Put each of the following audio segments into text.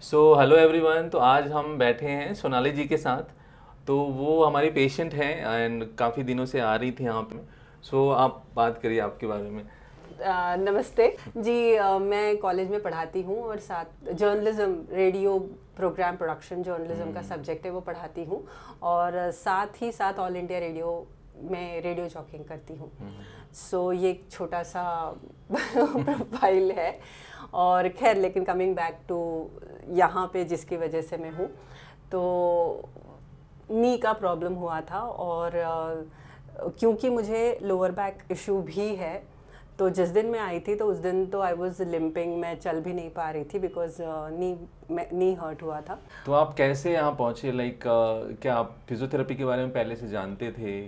So hello everyone. तो आज हम बैठे हैं सोनाली जी के साथ। तो वो हमारी पेशेंट हैं एंड काफ़ी दिनों से आ रही थी यहाँ पे। सो आप बात करिए आपके बारे में। नमस्ते जी। मैं कॉलेज में पढ़ाती हूँ और साथ journalism, radio program production journalism का सब्जेक्ट है, वो पढ़ाती हूँ। और साथ ही साथ ऑल इंडिया रेडियो में रेडियो जॉकिंग करती हूँ। सो ये एक छोटा सा प्रोफाइल है। और खैर, लेकिन कमिंग बैक टू यहाँ पे जिसकी वजह से मैं हूँ, तो नी का प्रॉब्लम हुआ था। और क्योंकि मुझे लोअर बैक इशू भी है, तो जिस दिन मैं आई थी तो उस दिन तो आई वॉज लिम्पिंग, मैं चल भी नहीं पा रही थी बिकॉज नी हर्ट हुआ था। तो आप कैसे यहाँ पहुँचे? लाइक क्या आप फिजियोथेरेपी के बारे में पहले से जानते थे?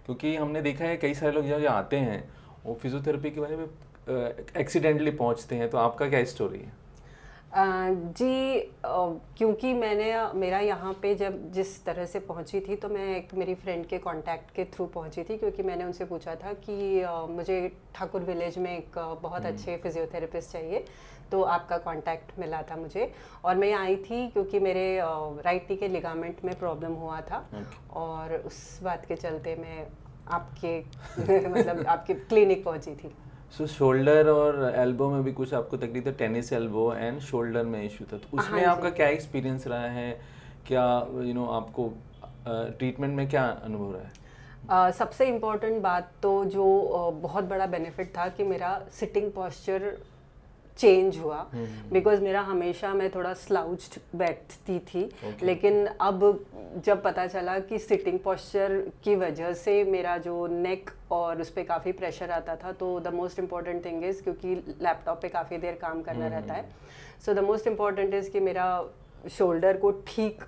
क्योंकि हमने देखा है कई सारे लोग जो आते हैं वो फिजियोथेरेपी के बारे में एक्सीडेंटली पहुँचते हैं। तो आपका क्या स्टोरी है? जी, क्योंकि मेरा यहाँ पे जब जिस तरह से पहुँची थी, तो मैं एक मेरी फ्रेंड के कांटेक्ट के थ्रू पहुँची थी, क्योंकि मैंने उनसे पूछा था कि मुझे ठाकुर विलेज में एक बहुत अच्छे फिजियोथेरेपिस्ट चाहिए, तो आपका कांटेक्ट मिला था मुझे। और मैं आई थी क्योंकि मेरे राइट नी के लिगामेंट में प्रॉब्लम हुआ था। और उस बात के चलते मैं आपके मतलब आपके क्लिनिक पहुँची थी। सो शोल्डर और एल्बो में भी कुछ आपको तकलीफ है, टेनिस एल्बो एंड शोल्डर में इशू था। तो उसमें आपका क्या एक्सपीरियंस रहा है? क्या आपको ट्रीटमेंट में क्या अनुभव रहा है? सबसे इम्पॉर्टेंट बात तो जो बहुत बड़ा बेनिफिट था कि मेरा सिटिंग पोस्चर चेंज हुआ। बिकॉज मेरा हमेशा मैं थोड़ा स्लाउच्ड बैठती थी। लेकिन अब जब पता चला कि सिटिंग पोस्चर की वजह से मेरा जो नेक और उस पर काफ़ी प्रेशर आता था, तो the most important thing is, क्योंकि लैपटॉप पे काफ़ी देर काम करना रहता है, so the most important is कि मेरा शोल्डर को ठीक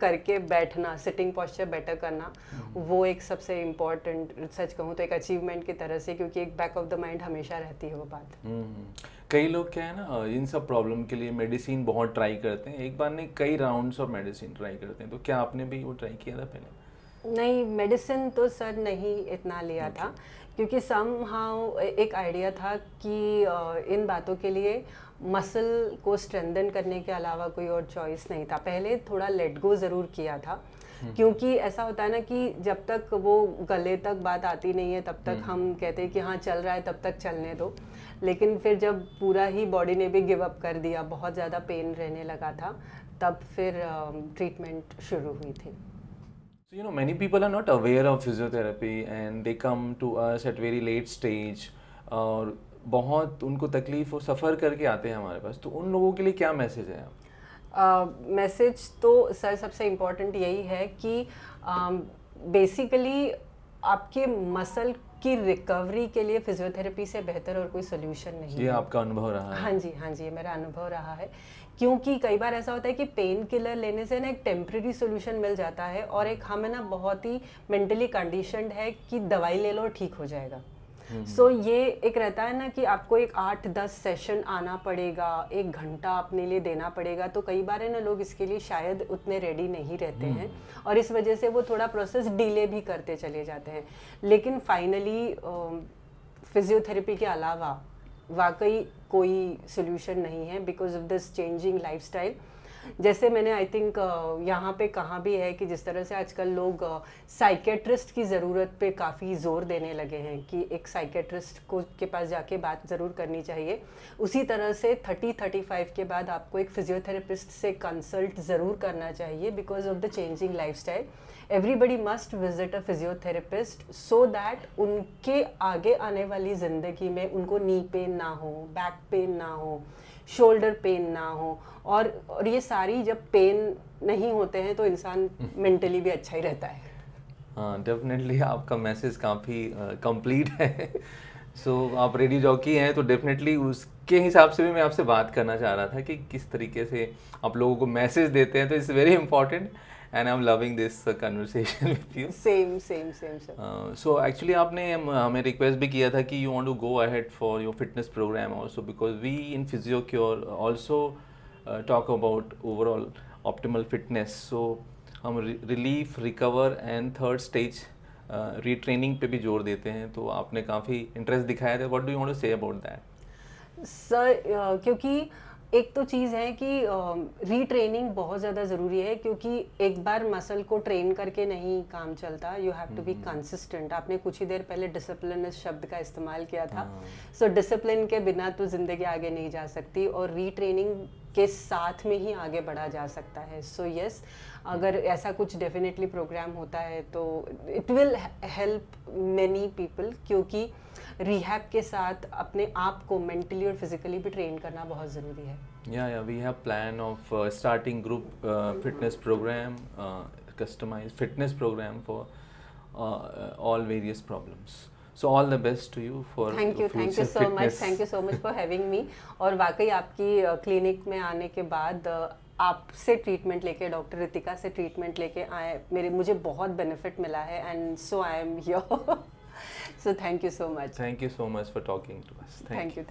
करके बैठना, सिटिंग पोस्चर बेटर करना, वो एक सबसे इम्पॉर्टेंट, सच कहूँ तो एक अचीवमेंट की तरह से, क्योंकि एक बैक ऑफ द माइंड हमेशा रहती है वो बात। कई लोग क्या है ना, इन सब प्रॉब्लम के लिए मेडिसिन बहुत ट्राई करते हैं, एक बार नहीं कई राउंड्स ऑफ मेडिसिन ट्राई करते हैं। तो क्या आपने भी वो ट्राई किया था पहले? नहीं, मेडिसिन तो सर नहीं इतना लिया था, क्योंकि समहाउ एक आइडिया था कि इन बातों के लिए मसल को स्ट्रेंथन करने के अलावा कोई और चॉइस नहीं था। पहले थोड़ा लेट गो ज़रूर किया था, क्योंकि ऐसा होता है ना कि जब तक वो गले तक बात आती नहीं है तब तक हम कहते हैं कि हाँ चल रहा है, तब तक चलने दो। लेकिन फिर जब पूरा ही बॉडी ने भी गिव अप कर दिया, बहुत ज़्यादा पेन रहने लगा था, तब फिर ट्रीटमेंट शुरू हुई थी। So, many people are not aware of physiotherapy and they come to us at very late stage और बहुत उनको तकलीफ और सफ़र करके आते हैं हमारे पास। तो उन लोगों के लिए क्या मैसेज है आप? मैसेज तो सर सबसे इम्पोर्टेंट यही है कि बेसिकली आपके मसल की रिकवरी के लिए फिजियोथेरेपी से बेहतर और कोई सोल्यूशन नहीं है। ये आपका अनुभव रहा है? हाँ जी, हाँ जी, ये मेरा अनुभव रहा है। क्योंकि कई बार ऐसा होता है कि पेन किलर लेने से ना एक टेम्प्रेरी सोल्यूशन मिल जाता है, और एक हम है ना बहुत ही मेंटली कंडीशनड है कि दवाई ले लो ठीक हो जाएगा। सो ये एक रहता है ना कि आपको एक 8-10 सेशन आना पड़ेगा, 1 घंटा अपने लिए देना पड़ेगा। तो कई बार है ना लोग इसके लिए शायद उतने रेडी नहीं रहते हैं, और इस वजह से वो थोड़ा प्रोसेस डिले भी करते चले जाते हैं। लेकिन फाइनली फिजियोथेरेपी के अलावा वाकई कोई सोल्यूशन नहीं है, because of this changing lifestyle. जैसे मैंने आई थिंक यहाँ पे कहा भी है कि जिस तरह से आजकल लोग साइकेट्रिस्ट की ज़रूरत पे काफ़ी ज़ोर देने लगे हैं कि एक साइकेट्रिस्ट को के पास जाके बात ज़रूर करनी चाहिए, उसी तरह से 30-35 के बाद आपको एक फिजियोथेरेपिस्ट से कंसल्ट ज़रूर करना चाहिए, because of the changing lifestyle. Everybody must visit a physiotherapist so that उनके आगे आने वाली ज़िंदगी में उनको नी पेन ना हो, बैक पेन ना हो, शोल्डर पेन ना हो। और ये सारी जब पेन नहीं होते हैं तो इंसान मेंटली भी अच्छा ही रहता है। हाँ, डेफिनेटली आपका मैसेज काफ़ी कंप्लीट है। सो आप रेडियो जॉकी हैं, तो डेफिनेटली उसके हिसाब से भी मैं आपसे बात करना चाह रहा था कि किस तरीके से आप लोगों को मैसेज देते हैं। तो it's very important and I am loving this conversation with you. Same sir. So actually आपने हमें रिक्वेस्ट भी किया था कि you want to go ahead for your fitness program also, because we in Physio Cure also talk about overall optimal fitness. So हम relief, recover and third stage retraining पे भी जोर देते हैं। तो आपने काफ़ी इंटरेस्ट दिखाया था। What do you want to say about that? Sir, क्योंकि एक तो चीज़ है कि रीट्रेनिंग बहुत ज़्यादा ज़रूरी है, क्योंकि एक बार मसल को ट्रेन करके नहीं काम चलता, you have to be consistent. आपने कुछ ही देर पहले डिसिप्लिन इस शब्द का इस्तेमाल किया था, सो डिसिप्लिन के बिना तो ज़िंदगी आगे नहीं जा सकती, और रीट्रेनिंग के साथ में ही आगे बढ़ा जा सकता है। सो यस, अगर ऐसा कुछ डेफिनेटली प्रोग्राम होता है तो it will help many people, क्योंकि रिहैब के साथ अपने आप को मेंटली और फिजिकली भी ट्रेन करना बहुत ज़रूरी है। Yeah, we have plan of starting group fitness program, customized fitness program for all various problems. So all the best to you for thank you future so much, fitness. Thank you so much for having me. और वाकई आपकी clinic में आने के बाद आपसे treatment लेके, doctor Ritika से ट्रीटमेंट लेके आए, मुझे बहुत बेनिफिट मिला है, and so I am here. So thank you so much. Thank you so much for talking to us. Thank you.